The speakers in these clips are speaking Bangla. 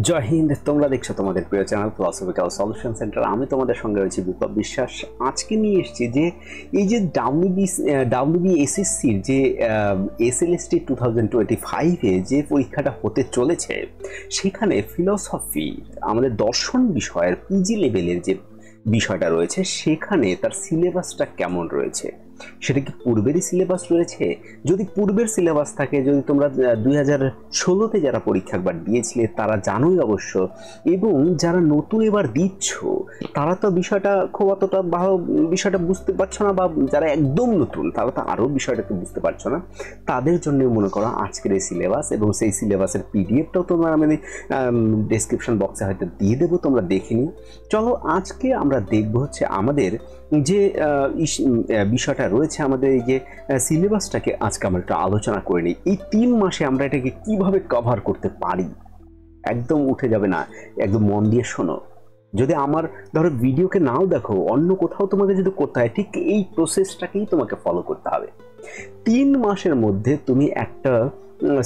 জয় হিন্দ। তোমরা দেখছো তোমাদের প্রিয় চ্যানেল ফিলসফিক্যাল সলিউশন সেন্টার। আমি তোমাদের সঙ্গে রয়েছি বিপ্লব বিশ্বাস। আজকে নিয়ে এসেছি যে এই যে ডাব্লিউবিএসএসসির যে এসএলএসটি 2025-এ যে পরীক্ষাটা হতে চলেছে, সেখানে ফিলসফি আমাদের দর্শন বিষয়ের পিজি লেভেলের যে বিষয়টা রয়েছে, সেখানে তার সিলেবাসটা কেমন রয়েছে, সেটা কি পূর্বেরই সিলেবাস রয়েছে? যদি পূর্বের সিলেবাস থাকে, যদি তোমরা 2016-তে যারা পরীক্ষা একবার দিয়েছিলে তারা জানোই অবশ্য, এবং যারা নতুন এবার দিচ্ছ তারা তো বিষয়টা খুব অতটা ভালো বিষয়টা বুঝতে পারছো না, বা যারা একদম নতুন তারা তো আরও বিষয়টাকে বুঝতে পারছো না। তাদের জন্য মনে করো আজকের এই সিলেবাস, এবং সেই সিলেবাসের পিডিএফটাও তোমরা আমি ডেসক্রিপশন বক্সে হয়তো দিয়ে দেবো, তোমরা দেখে নিও। চলো আজকে আমরা দেখবো হচ্ছে আমাদের যে বিষয়টা রয়েছে, আমাদের এই যে সিলেবাসটাকে আজকে আমরা একটু আলোচনা করে নিই। এই 3 মাসে আমরা এটাকে কিভাবে কভার করতে পারি, একদম উঠে যাবে না, একদম মন দিয়ে শোনো। যদি আমার ধরো ভিডিওকে নাও দেখো, অন্য কোথাও তোমাকে যদি করতে হয়, ঠিক এই প্রসেসটাকেই তোমাকে ফলো করতে হবে। 3 মাসের মধ্যে তুমি একটা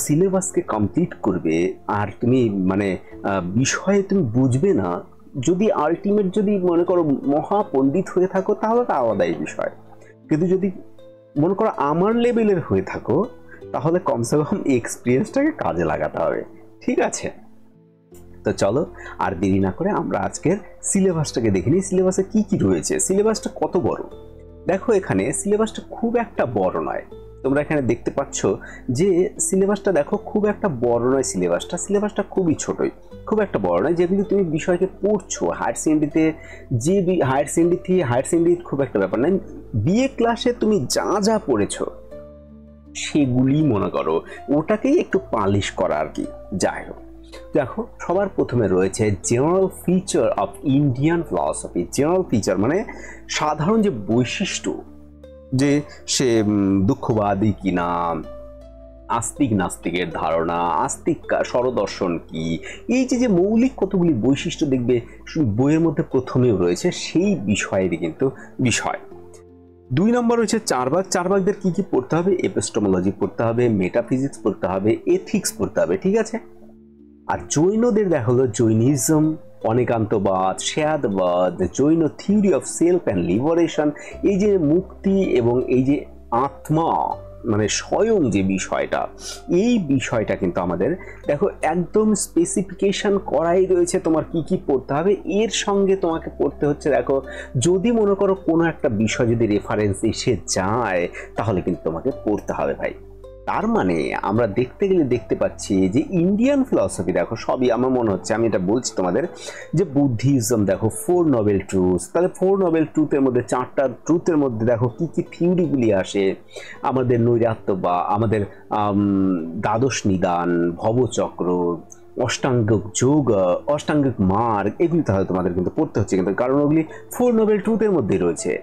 সিলেবাসকে কমপ্লিট করবে, আর তুমি মানে বিষয়ে তুমি বুঝবে না। যদি আলটিমেট যদি মনে করো মহাপণ্ডিত হয়ে থাকো তাহলে তো আলাদাই বিষয়, কিন্তু যদি মনে করো আমার লেভেলের হয়ে থাকো তাহলে কমসে কম এক্সপিরিয়েন্সটাকে কাজে লাগাতে হবে। ঠিক আছে, তো চলো আর দেরি না করে আমরা আজকের সিলেবাসটাকে দেখে নিই। সিলেবাসে কি কি রয়েছে, সিলেবাসটা কত বড় দেখো। এখানে সিলেবাসটা খুব একটা বড় নয়, তোমরা এখানে দেখতে পাচ্ছ যে সিলেবাসটা দেখো খুব একটা বড় নয়। সিলেবাসটা খুবই ছোটই, খুব একটা বড় নয়। যেগুলো তুমি বিষয়কে পড়ছো হায়ার সেকেন্ডারিতে, যে হায়ার সেকেন্ডারি খুব একটা ব্যাপার নয়। বিএ ক্লাসে তুমি যা যা পড়েছো সেগুলি মনে করো ওটাকেই একটু পালিশ করা আর কি। যাই হোক, দেখো সবার প্রথমে রয়েছে general feature of Indian philosophy. General feature মানে সাধারণ যে বৈশিষ্ট্য, যে সে দুঃখবাদী কিনা, আস্তিক নাস্তিকের ধারণা, আস্তিক স্বরদর্শন কি, এই যে মৌলিক কতগুলি বৈশিষ্ট্য দেখবে বইয়ের মধ্যে প্রথমেও রয়েছে, সেই বিষয়েরই কিন্তু বিষয়। 2 নম্বর রয়েছে চারবাগ। চারবাগদের কি কি পড়তে হবে? এপিস্টেমোলজি পড়তে হবে, মেটাফিজিক্স পড়তে হবে, এথিক্স পড়তে হবে। ঠিক আছে। আর জৈনদের দেখা হলো Jainism, Anekantavada, Syadvada, Jain theory of self and liberation, এই যে মুক্তি এবং এই যে আত্মা মানে স্বয়ং যে বিষয়টা, এই বিষয়টা কিন্তু আমাদের দেখো একদম স্পেসিফিকেশন করাই রয়েছে তোমার কি কি পড়তে হবে। এর সঙ্গে তোমাকে পড়তে হচ্ছে, দেখো যদি মনে করো কোনো একটা বিষয় যদি রেফারেন্স এসে যায় তাহলে কিন্তু তোমাকে পড়তে হবে ভাই। তার মানে আমরা দেখতে গেলে দেখতে পাচ্ছি যে ইন্ডিয়ান ফিলসফি দেখো সবই আমার মনে হচ্ছে, আমি এটা বলছি তোমাদের, যে বুদ্ধিজম দেখো 4 নোবেল ট্রুথস, তাহলে 4 নোবেল ট্রুথের মধ্যে 4টা ট্রুথের মধ্যে দেখো কি কি থিওরিগুলি আসে, আমাদের নৈরাত্য বা আমাদের দ্বাদশ নিদান, ভবচক্র, অষ্টাঙ্গিক যোগ, অষ্টাঙ্গিক মার্গ, এগুলি তাহলে তোমাদের কিন্তু পড়তে হচ্ছে কিন্তু, কারণ ওগুলি 4 নোবেল ট্রুথের মধ্যেই রয়েছে।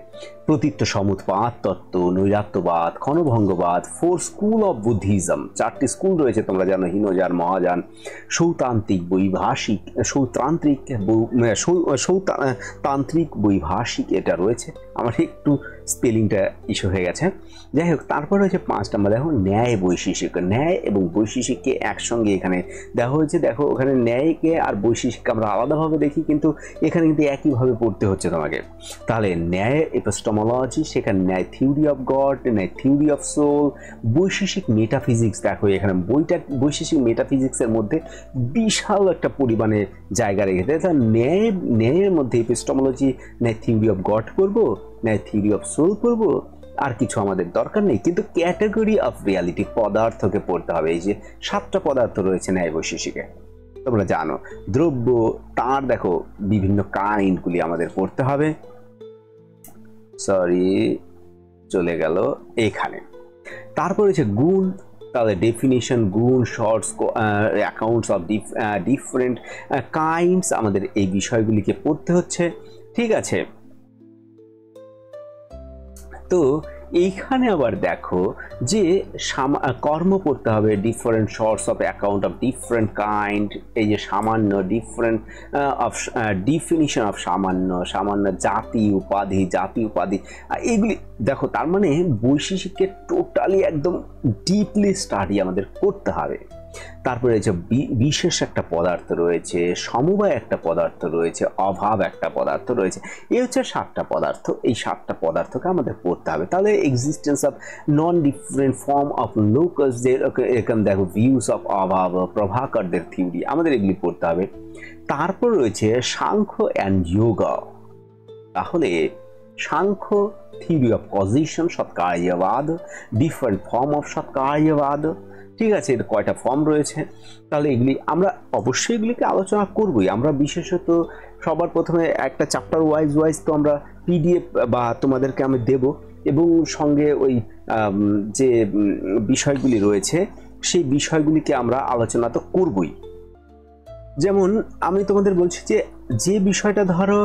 প্রতীত্য সমুৎপাত তত্ত্ব, নৈরাত্যবাদ, ক্ষণভঙ্গবাদ, 4 স্কুল অফ বুদ্ধিজম, 4টি স্কুল রয়েছে তোমরা জানো, হীনযান, মহাযান, সৌতান্ত্রিক বৈভাষিক, সৌতান্ত্রিক বৈভাষিক, এটা রয়েছে। আমার একটু স্পেলিংটা ইস্যু হয়ে গেছে। যাই হোক, তারপর হচ্ছে 5 নম্বর দেখো ন্যায় বৈশিষ্ট্য। ন্যায় এবং বৈশিষ্ট্যকে একসঙ্গে এখানে দেখা হয়েছে। দেখো ওখানে ন্যায়কে আর বৈশিষ্ট্যকে আমরা আলাদাভাবে দেখি, কিন্তু এখানে কিন্তু একইভাবে পড়তে হচ্ছে তোমাকে। তাহলে ন্যায় এপিস্টেমোলজি, সেখানে ন্যায় থিওরি অফ গড, ন্যায় থিওরি অফ সোল, বৈশিষ্ট্যিক মেটাফিজিক্স। দেখো এখানে বইটা বৈশিষ্ট্যিক মেটাফিজিক্সের মধ্যে বিশাল একটা পরিমাণে জায়গা রেখেছে। ন্যায়ের মধ্যে এপিস্টেমোলজি, ন্যায় থিওরি অফ গড করবো, ন্যায় থিওরি অফ সোল করবো, আর কিছু আমাদের দরকার নেই। কিন্তু ক্যাটাগরি অফ রিয়ালিটি, পদার্থকে পড়তে হবে। এই যে 7টা পদার্থ রয়েছে ন্যায় বৈশিষ্ট্যিকে, তোমরা জানো। দ্রব্য, তার দেখো বিভিন্ন কাইন্ডগুলি আমাদের পড়তে হবে। সরি, চলে গেল এখানে। তারপর হচ্ছে গুণ, তাহলে ডেফিনিশন, গুণ, sorts, accounts of different kinds, আমাদের এই বিষয়গুলিকে পড়তে হচ্ছে। ঠিক আছে, তো এইখানে আবার দেখো যে কর্ম পড়তে হবে, different sorts of account of different kind, এই যে সামান্য, ডিফারেন্ট অফ ডিফিনিশন অফ সামান্য, জাতি উপাধি, এইগুলি দেখো। তার মানে বৈশিষ্ট্যকে টোটালি একদম ডিপলি স্টাডি আমাদের করতে হবে। তারপরে রয়েছে বিশেষ একটা পদার্থ রয়েছে, সমবায় একটা পদার্থ রয়েছে, অভাব একটা পদার্থ রয়েছে। এই হচ্ছে 7টা পদার্থ। এই 7টা পদার্থকে আমাদের পড়তে হবে। তাহলে existence of non different form of locus, যে এখানে দেখো ভিউস অফ অভাব, প্রভাকরদের থিওরি, আমাদের এগুলি পড়তে হবে। তারপর রয়েছে সাংখ্য অ্যান্ড যোগা। তাহলে Samkhya theory of position, Satkaryavada, different form of Satkaryavada, ঠিক আছে, এর কয়টা ফর্ম রয়েছে। তাহলে এগুলি আমরা অবশ্যই এগুলিকে আলোচনা করবই। আমরা বিশেষত সবার প্রথমে একটা চ্যাপ্টার ওয়াইজ তো আমরা পিডিএফ বা তোমাদেরকে আমি দেব, এবং সঙ্গে ওই যে বিষয়গুলি রয়েছে সেই বিষয়গুলিকে আমরা আলোচনা তো করবই। যেমন আমি তোমাদের বলছি যে বিষয়টা ধরো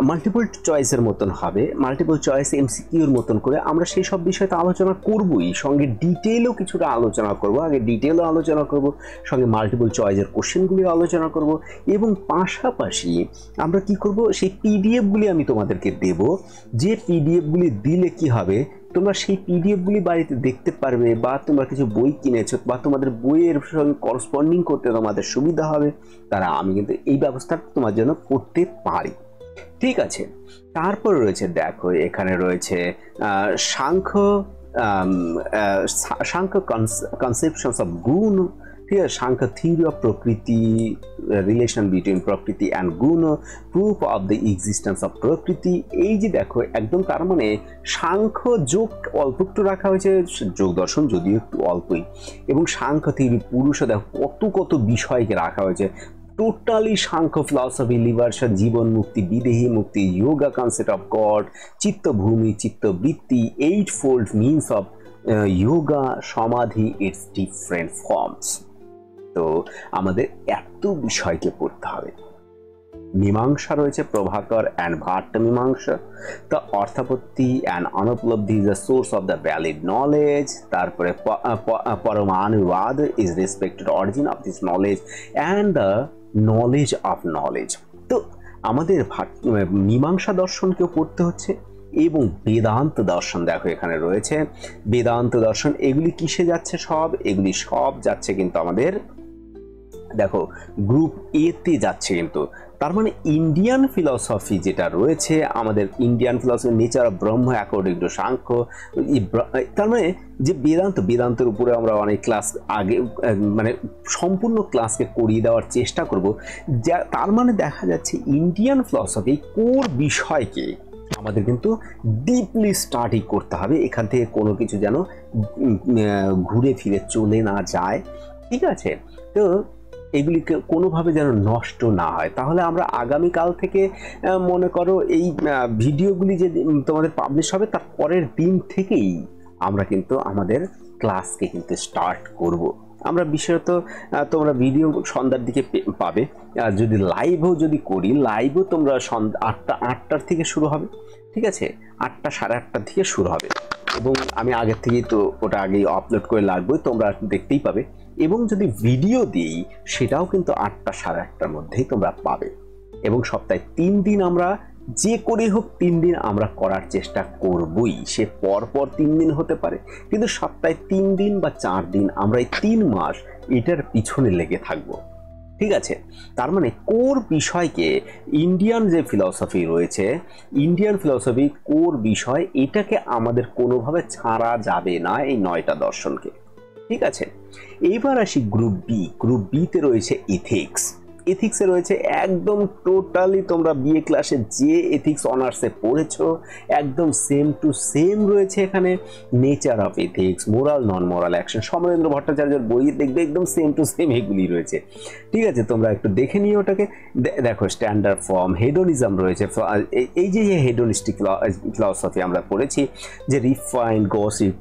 মাল্টিপল চয়েসের মতন হবে, মাল্টিপল চয়েস এমসিকিউর মতন করে আমরা সেই সব বিষয়টা আলোচনা করবই, সঙ্গে ডিটেলও কিছুটা আলোচনা করব। আগে ডিটেলও আলোচনা করব, সঙ্গে মাল্টিপল চয়েসের কোশ্চেনগুলিও আলোচনা করব, এবং পাশাপাশি আমরা কি করব, সেই পিডিএফগুলি আমি তোমাদেরকে দেব। যে পিডিএফগুলি দিলে কি হবে, তোমরা সেই পিডিএফগুলি বাড়িতে দেখতে পারবে, বা তোমরা কিছু বই কিনেছো বা তোমাদের বইয়ের সঙ্গে করসপন্ডিং করতে তোমাদের সুবিধা হবে। তারা আমি কিন্তু এই ব্যবস্থা তোমার জন্য করতে পারি, ঠিক আছে। তারপর রয়েছে দেখো এখানে রয়েছে সাংখ্য কনসেপশনস অফ গুণ, ঠিক আছে, সাংখ্য থিওরি অফ প্রকৃতি, রিলেশন বিটুইন প্রকৃতি অ্যান্ড গুণ, proof of the existence of প্রকৃতি। এই যে দেখো একদম, তার মানে সাংখ্য যোগ অল্প একটু রাখা হয়েছে, যোগ দর্শন যদিও একটু অল্পই, এবং সাংখ্য থিওরি পুরুষও দেখো কত বিষয়কে রাখা হয়েছে। Totally Samkhya philosophy, liberation, Jivan mukti, Videhi mukti, yoga, concept of God, Chittabhumi, Chittavritti, 8 fold means of yoga, samadhi, it's different forms. তো আমাদের এত বিষয়কে পড়তে হবে। মীমাংসা রয়েছে, Prabhakar and Bhatta Mimamsa, the Arthapatti and Anupalabdhi is the source of the valid knowledge. তারপরে Paramanuvada is respected origin of this knowledge and the knowledge of knowledge. তো আমাদের মীমাংসা দর্শনকেও পড়তে হচ্ছে, এবং বেদান্ত দর্শন দেখো এখানে রয়েছে। বেদান্ত দর্শন এগুলি কিসে যাচ্ছে? এগুলি সব যাচ্ছে কিন্তু আমাদের দেখো গ্রুপ এ তে যাচ্ছে। কিন্তু তার মানে ইন্ডিয়ান ফিলসফি যেটা রয়েছে আমাদের, Indian philosophy, nature of Brahma according to Samkhya, তার মানে যে বেদান্তের উপরে আমরা অনেক ক্লাস আগে, মানে সম্পূর্ণ ক্লাসকে করিয়ে দেওয়ার চেষ্টা করব। যা তার মানে দেখা যাচ্ছে ইন্ডিয়ান ফিলসফি কোর বিষয়কে আমাদের কিন্তু ডিপলি স্টাডি করতে হবে। এখান থেকে কোনো কিছু যেন ঘুরে ফিরে চলে না যায়, ঠিক আছে। তো এগুলিকে কোনোভাবে যেন নষ্ট না হয়। তাহলে আমরা আগামীকাল থেকে মনে করো এই ভিডিওগুলি যে তোমাদের পাবলিশ হবে তার পরের দিন থেকেই আমরা কিন্তু আমাদের ক্লাসকে কিন্তু স্টার্ট করব। আমরা বিশেষত তোমরা ভিডিও সন্ধ্যার দিকে পাবে, যদি লাইভও যদি করি, লাইভও তোমরা সন্ধ্যা 8টার থেকে শুরু হবে, ঠিক আছে, 8টা সাড়ে 8টার থেকে শুরু হবে, এবং আমি আগের থেকেই তো ওটা আগেই আপলোড করে লাগবে, তোমরা দেখতেই পাবে। এবং যদি ভিডিও দিই সেটাও কিন্তু 8টা সাড়ে 8টার মধ্যেই তোমরা পাবে। এবং সপ্তাহে 3 দিন আমরা যে করে হোক 3 দিন আমরা করার চেষ্টা করবই। সে পরপর 3 দিন হতে পারে, কিন্তু সপ্তাহে 3 দিন বা 4 দিন আমরা এই 3 মাস এটার পিছনে লেগে থাকবো, ঠিক আছে। তার মানে কোর বিষয়কে, ইন্ডিয়ান যে ফিলসফি রয়েছে, ইন্ডিয়ান ফিলসফি কোর বিষয়, এটাকে আমাদের কোনোভাবে ছাড়া যাবে না, এই 9টা দর্শনকে, ঠিক আছে। এবার আসি গ্রুপ বি। গ্রুপ বিতে রয়েছে এথিক্স। এথিক্সে রয়েছে একদম টোটালি তোমরা বিএ ক্লাসে যে এথিক্স অনার্সে পড়েছো একদম সেম টু সেম রয়েছে এখানে। Nature of ethics, moral non moral action, Samarendra ভট্টাচার্যের বই দেখবে একদম সেম টু সেম এগুলি রয়েছে, ঠিক আছে। তোমরা একটু দেখে নিও ওটাকে। দেখো স্ট্যান্ডার্ড ফর্ম, হেডোনিজম রয়েছে। এই যে হেডোনিস্টিক ফিলসফি আমরা পড়েছি, যে রিফাইন্ড গসিপ,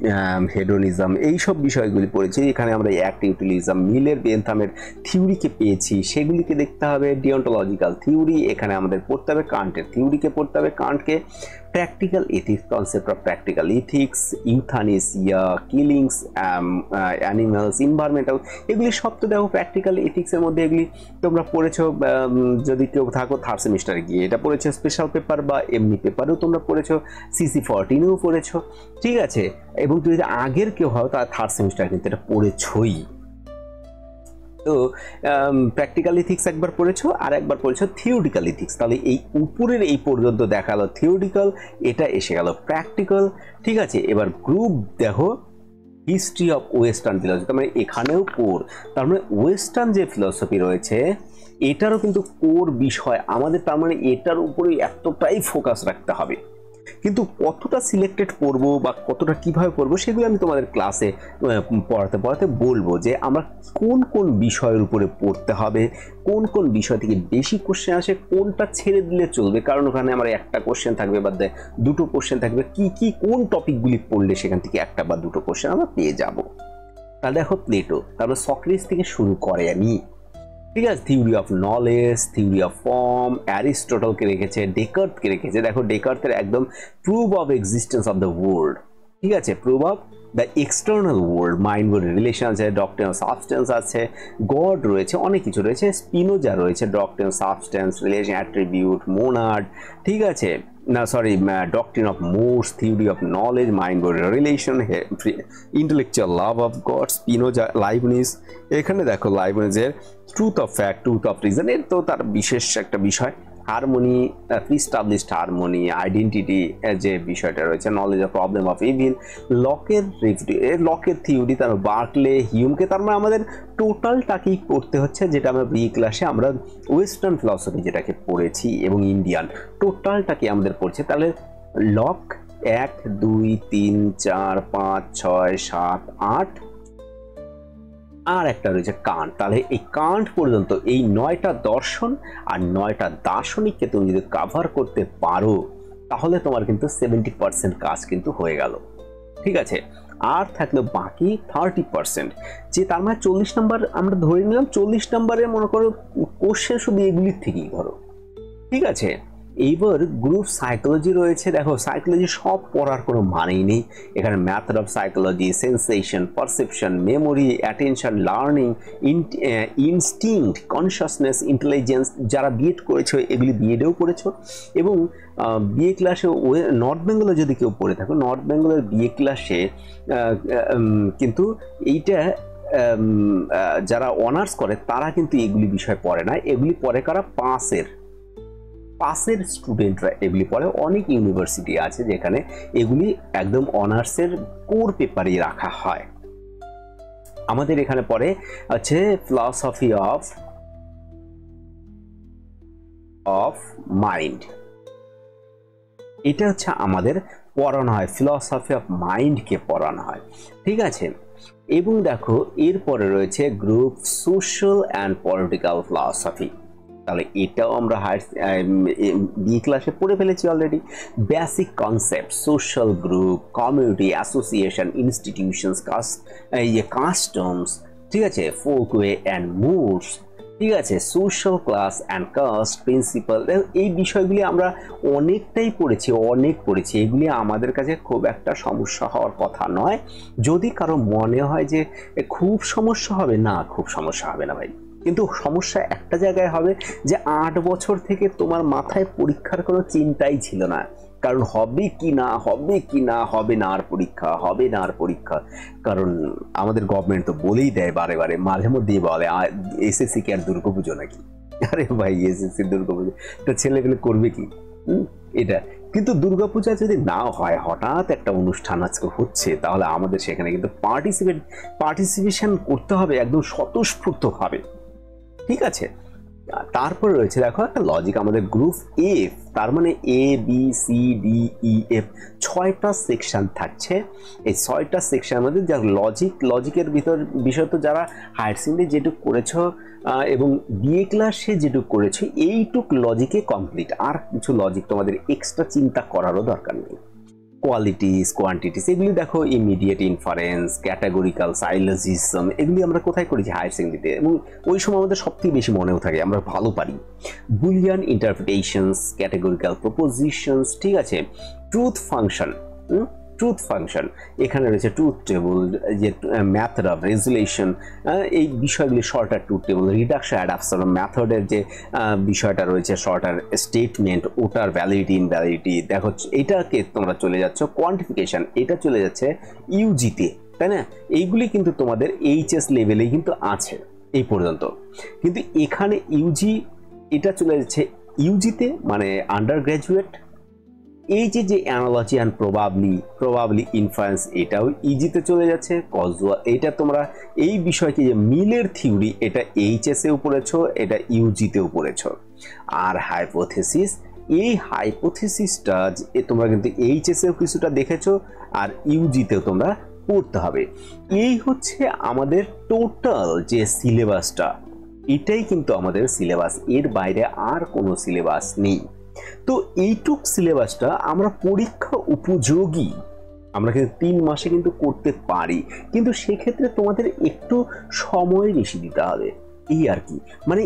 হেডোনিজম, এইসব বিষয়গুলি পড়েছি। এখানে আমরা অ্যাক্ট ইউটিলিজম, মিলের বেনথামের থিওরিকে পেয়েছি, সেগুলিকে কি দেখতে হবে, ডিওন্টোলজিক্যাল থিওরি, এখানে আমাদের পড়তে হবে কান্টের থিওরিকে পড়তে হবে, কান্টকে, practical ethics, concept of practical ethics, euthanasia, killings animals, environmental, এগুলি সব তো দেখো প্র্যাকটিক্যাল এথিক্সের মধ্যে, এগুলি তোমরা পড়েছো যদি কেউ থাকো থার্ড সেমিস্টারে গিয়ে, এটা পড়েছো স্পেশাল পেপার বা এমনি পেপারেও তোমরা পড়েছো, CC14-এও পড়েছো, ঠিক আছে। এবং তুমি যদি আগের কেউ হও তার থার্ড সেমিস্টার কিন্তু এটা পড়েছোই। তো প্র্যাকটিক্যাল ইথিক্স একবার পড়েছো আর একবার পড়েছো থিওরিটিক্যাল ইথিক্স। তাহলে এই উপরের এই পর্যন্ত দেখালো থিওরিটিক্যাল, এটা এসে গেল প্র্যাকটিক্যাল, ঠিক আছে। এবার গ্রুপ দেখো হিস্ট্রি অফ ওয়েস্টার্ন ফিলসফি, তার মানে এখানেও কোর, তার মানে ওয়েস্টার্ন যে ফিলসফি রয়েছে এটারও কিন্তু কোর বিষয় আমাদের, তার মানে এটার উপরে এতটাই ফোকাস রাখতে হবে। কিন্তু কতটা সিলেক্টেড করবো বা কতটা কিভাবে করবো সেগুলো আমি তোমাদের ক্লাসে পড়াতে পড়াতে বলবো, যে আমরা কোন কোন বিষয়ের উপরে পড়তে হবে, কোন কোন বিষয় থেকে বেশি কোশ্চেন আসে, কোনটা ছেড়ে দিলে চলবে, কারণ ওখানে আমার একটা কোশ্চেন থাকবে বা দুটো কোশ্চেন থাকবে, কি কি কোন টপিকগুলি পড়লে সেখান থেকে একটা বা দুটো কোশ্চেন আমরা পেয়ে যাব। তাহলে দেখো প্লেটো, তারপরে সক্রেটিস থেকে শুরু করে আমি, ঠিক আছে, theory of knowledge, theory of form, অ্যারিস্টটলকে রেখেছে, ডেকার্টকে রেখেছে, দেখো ডেকার্টের একদম proof of existence of the world, ঠিক আছে, proof of the external world, mind body relation আছে, ডক্ট্রিন অফ সাবস্টেন্স আছে, গড রয়েছে, অনেক কিছু রয়েছে, স্পিনোজা রয়েছে, doctrine of substance, relation, attribute, monad, ঠিক আছে, না sorry doctrine of modes, theory of knowledge, mind body relation, intellectual love of God, Spinoza, Leibniz, এখানে দেখো লাইবনিজের truth of fact, truth of reason, এর তো তার বিশেষ একটা বিষয়, হারমোনি, প্রিস্টাবলিশড হারমোনি, আইডেন্টিটি যে বিষয়টা রয়েছে, knowledge of problem of evil, লকের থিওরি, তার বার্কলে, হিউমকে, তার মানে আমাদের টোটালটাকেই পড়তে হচ্ছে, যেটা আমরা বি ক্লাসে আমরা ওয়েস্টার্ন ফিলসফি যেটাকে পড়েছি এবং ইন্ডিয়ান টোটালটাকে আমাদের পড়ছে। তাহলে লক 1 2 3 4 5 6 7 8, আর একটা রয়েছে কান্ট। তাহলে এই কান্ট পর্যন্ত এই 9টা দর্শন আর 9টা দার্শনিককে তুমি যদি কাভার করতে পারো তাহলে তোমার কিন্তু 70% কাজ কিন্তু হয়ে গেল, ঠিক আছে। আর থাকলো বাকি 30%, যে তার মানে 40 নাম্বার আমরা ধরে নিলাম, 40 নাম্বারে মনে করো কোশ্চেন শুধু এগুলির থেকেই ধরো, ঠিক আছে। এইবার গ্রুপ সাইকোলজি রয়েছে, দেখো সাইকোলজি সব পড়ার কোনো মানেই নেই, এখানে method of psychology, sensation, perception, memory, attention, learning, instinct, consciousness, intelligence, যারা বিএড করেছো এগুলি বিএডেও পড়েছো, এবং বিএ ক্লাসে নর্থ বেঙ্গলে যদি কেউ পড়ে থাকো, নর্থ বেঙ্গলের বিএ ক্লাসে কিন্তু এইটা যারা অনার্স করে তারা কিন্তু এগুলি বিষয় পড়ে না, এগুলি পড়ে কারা, পাসের স্টুডেন্টরা এগুলি পড়ে। অনেক ইউনিভার্সিটি আছে যেখানে এগুলি একদম অনার্সের কোর পেপারই রাখা হয়। আমাদের এখানে পড়ে আছে ফিলসফি অফ মাইন্ড, এটা হচ্ছে আমাদের পড়ানো হয়, ফিলসফি অফ মাইন্ডকে পড়ানো হয়, ঠিক আছে। এবং দেখো এরপরে রয়েছে group social and political philosophy, তাহলে এটাও আমরা বি ক্লাসে পড়ে ফেলেছি already. Basic concept, social group, community, association, institutions, customs, ঠিক আছে, ফোকওয়ে অ্যান্ড মুডস, ঠিক আছে, social class and caste, principal, এই বিষয়গুলি আমরা অনেকটাই পড়েছি, এগুলি আমাদের কাছে খুব একটা সমস্যা হওয়ার কথা নয়। যদি কারো মনে হয় যে খুব সমস্যা হবে, না খুব সমস্যা হবে না ভাই, কিন্তু সমস্যা একটা জায়গায় হবে যে 8 বছর থেকে তোমার মাথায় পরীক্ষার কোনো চিন্তাই ছিল না, কারণ হবে কি না হবে না আর পরীক্ষা, কারণ আমাদের গভর্নমেন্ট তো বলেই দেয় বারে বারে, মাঝে মধ্যেই বলে এসএসসি কি আর দুর্গাপুজো নাকি, আরে ভাই এসএসসি দুর্গাপুজো তো ছেলেপেলে করবে কি, এটা কিন্তু দুর্গাপূজা যদি না হয়, হঠাৎ একটা অনুষ্ঠান আজকে হচ্ছে, তাহলে আমাদের সেখানে কিন্তু পার্টিসিপেশন করতে হবে একদম স্বতঃস্ফূর্তভাবে, ঠিক আছে। তারপর রয়েছে দেখো একটা লজিক, আমাদের গ্রুপ এফ, তার মানে A B C D E F, 6টা সেকশন থাকছে। এই 6টা সেকশনের মধ্যে যা লজিকের বিষয় তো যারা হায়ার সেকেন্ডারি যেটুক করেছো এবং বিএ ক্লাসে যেটুক করেছো এইটুক লজিকে কমপ্লিট, আর কিছু লজিক তোমাদের এক্সট্রা চিন্তা করারও দরকার নেই। কোয়ালিটিস, কোয়ান্টিটিস, এগুলি দেখো ইমিডিয়েট ইনফারেন্স, ক্যাটাগরিক্যাল সাইলোজিজম, এগুলি আমরা কোথায় করেছি? হায়ার সেকেন্ডারিতে, এবং ওই সময় আমাদের সবথেকে বেশি মনেও থাকে, আমরা ভালো পারি। বুলিয়ান ইন্টারপ্রিটেশনস, ক্যাটাগরিক্যাল প্রপোজিশনস, ঠিক আছে, ট্রুথ ফাংশন, ট্রুথ ফাংশন, এখানে রয়েছে ট্রুথ টেবল, যে মেথড অফ রেজুলেশন, এই বিষয়গুলি shorter truth table, reduction adaption মেথডের যে বিষয়টা রয়েছে, শর্টার স্টেটমেন্ট, ওটার ভ্যালিডিটি ইনভ্যালিডিটি, দেখো এটাকে তোমরা চলে যাচ্ছ কোয়ান্টিফিকেশন, এটা চলে যাচ্ছে ইউজিতে, তাই না? এইগুলি কিন্তু তোমাদের এইচএস লেভেলেই কিন্তু আছে এই পর্যন্ত, কিন্তু এখানে ইউজি এটা চলে যাচ্ছে ইউজিতে, মানে আন্ডার গ্র্যাজুয়েট। এই যে অ্যানালজি অ্যান্ড প্রবাবলি ইনফারেন্স, এটাও ইজিতে চলে যাচ্ছে। কজুয়াল, এটা তোমরা এই বিষয়কে যে মিলের থিওরি, এটা এইচএসেও পড়েছো, এটা ইউজিতেও পড়েছো। আর হাইপোথেসিস, এই হাইপোথেসিসটা তোমরা কিন্তু এইচএসেও কিছুটা দেখেছো, আর ইউজিতেও তোমরা পড়তে হবে। এই হচ্ছে আমাদের টোটাল যে সিলেবাসটা, এটাই কিন্তু আমাদের সিলেবাস, এর বাইরে আর কোনো সিলেবাস নেই। তো এইটুক সিলেবাসটা আমরা পরীক্ষা উপযোগী, আমরা কিন্তু 3 মাসে কিন্তু করতে পারি, কিন্তু সেক্ষেত্রে তোমাদের একটু সময় বেশি দিতে হবে, এই আর কি। মানে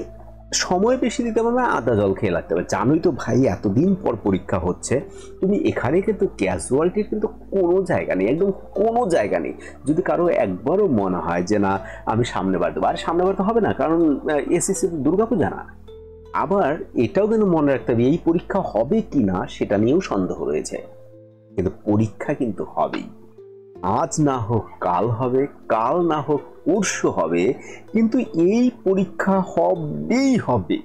সময় বেশি দিতে হবে না, আদা জল খেয়ে লাগতে হবে। জানোই তো ভাই, এতদিন পর পরীক্ষা হচ্ছে, তুমি এখানে কিন্তু ক্যাজুয়ালিটির কিন্তু কোনো জায়গা নেই, একদম কোনো জায়গা নেই। যদি কারো একবারও মনে হয় যে না আমি সামনে বার দেবো, আর সামনে বার তো হবে না, কারণ এসএসসি দুর্গাপূজা না। আবার এটাও কিন্তু মনে রাখতে হবে, এই পরীক্ষা হবে কি না সেটা নিয়েও সন্দেহ রয়েছে, কিন্তু পরীক্ষা কিন্তু হবেই। আজ না হোক কাল হবে, কাল না হোক পরশু হবে, কিন্তু এই পরীক্ষা হবেই হবে।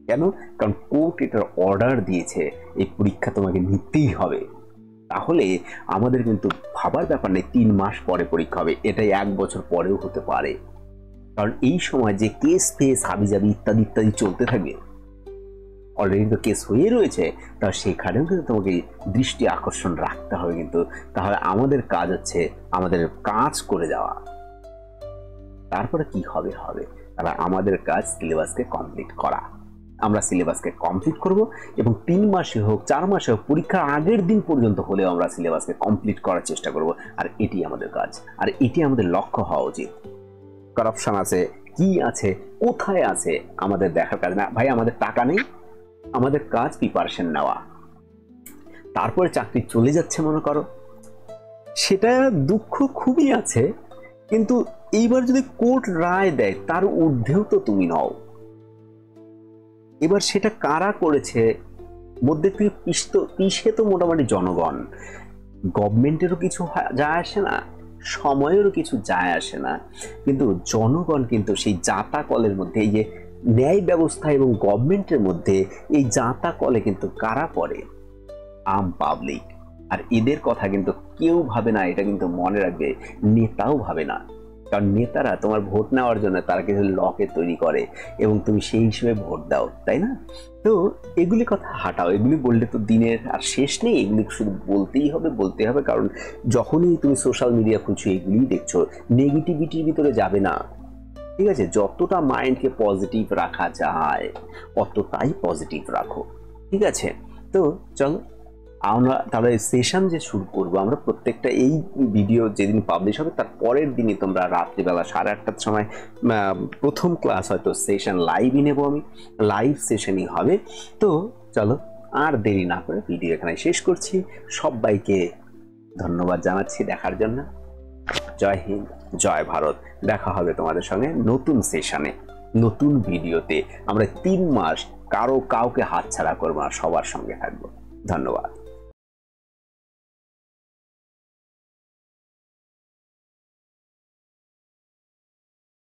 কেন? কারণ কোর্ট এটার অর্ডার দিয়েছে, এই পরীক্ষা তোমাকে নিতেই হবে। তাহলে আমাদের কিন্তু ভাবার ব্যাপার নেই 3 মাস পরে পরীক্ষা হবে, এটাই 1 বছর পরেও হতে পারে। কারণ এই সময় যে কেস ফেস হাবিজাবি ইত্যাদি ইত্যাদি চলতে থাকবে, অলরেডি তো কেস হয়ে রয়েছে, তা সেখানেও কিন্তু তোমাকে দৃষ্টি আকর্ষণ রাখতে হবে কিন্তু। তাহলে আমাদের কাজ হচ্ছে আমাদের কাজ করে যাওয়া, তারপরে কি হবে হবে, তাহলে আমাদের কাজ সিলেবাসকে কমপ্লিট করা। আমরা সিলেবাসকে কমপ্লিট করব, এবং 3 মাসে হোক 4 মাসে হোক, পরীক্ষার আগের দিন পর্যন্ত হলেও আমরা সিলেবাসকে কমপ্লিট করার চেষ্টা করব। আর এটি আমাদের কাজ, আর এটি আমাদের লক্ষ্য হওয়া উচিত। করাপশন আছে, কি আছে, কোথায় আছে, আমাদের দেখার কাজ না ভাই। আমাদের টাকা নেই, আমাদের কাজ প্রিপারেশন নেওয়া। তারপরে চাকরি চলে যাচ্ছে মনে করো, সেটা দুঃখ খুবই আছে, কিন্তু এইবার যদি কোর্ট রায় দেয় তার ঊর্ধ্বেও তো তুমি নও। এবার সেটা কারা করেছে, মধ্যে থেকে পিছিয়ে তো মোটামুটি জনগণ। গভর্নমেন্টেরও কিছু যায় আসে না, সময়েরও কিছু যায় আসে না, কিন্তু জনগণ কিন্তু সেই জাতা কলের মধ্যে, এই যে ন্যায় ব্যবস্থা এবং গভর্নমেন্টের মধ্যে এই জাতা কলে কিন্তু কারা পড়ে? আম পাবলিক। আর এদের কথা কিন্তু কেউ ভাবে না, এটা কিন্তু মনে রাখবে, নেতাও ভাবে না। কারণ নেতারা তোমার ভোট নেওয়ার জন্য তারা কিছু লকে তৈরি করে, এবং তুমি সেই হিসেবে ভোট দাও, তাই না? তো এগুলি কথা হাঁটাও, এগুলি বললে তো দিনের আর শেষ নেই, এগুলি শুধু বলতেই হবে, কারণ যখনই তুমি সোশ্যাল মিডিয়া খুঁজছো এগুলি দেখছো, নেগেটিভিটির ভিতরে যাবে না, ঠিক আছে? যতটা মাইন্ডকে পজিটিভ রাখা যায় অতটাই পজিটিভ রাখো, ঠিক আছে? তো চলো আমরা তাহলে সেশন যে শুরু করবো, আমরা প্রত্যেকটা এই ভিডিও যেদিন পাবলিশ হবে তার পরের দিনই তোমরা রাত্রিবেলা 8:30টার সময় প্রথম ক্লাস, হয়তো সেশন লাইভই নেবো, আমি লাইভ সেশনই হবে। তো চলো আর দেরি না করে ভিডিও এখানে শেষ করছি। সবাইকে ধন্যবাদ জানাচ্ছি দেখার জন্য। জয় হিন্দ, জয় ভারত। দেখা হবে তোমাদের সঙ্গে নতুন সেশনে, নতুন ভিডিওতে। আমরা 3 মাস কাউকে হাতছাড়া করবো না, সবার সঙ্গে থাকবো। ধন্যবাদ।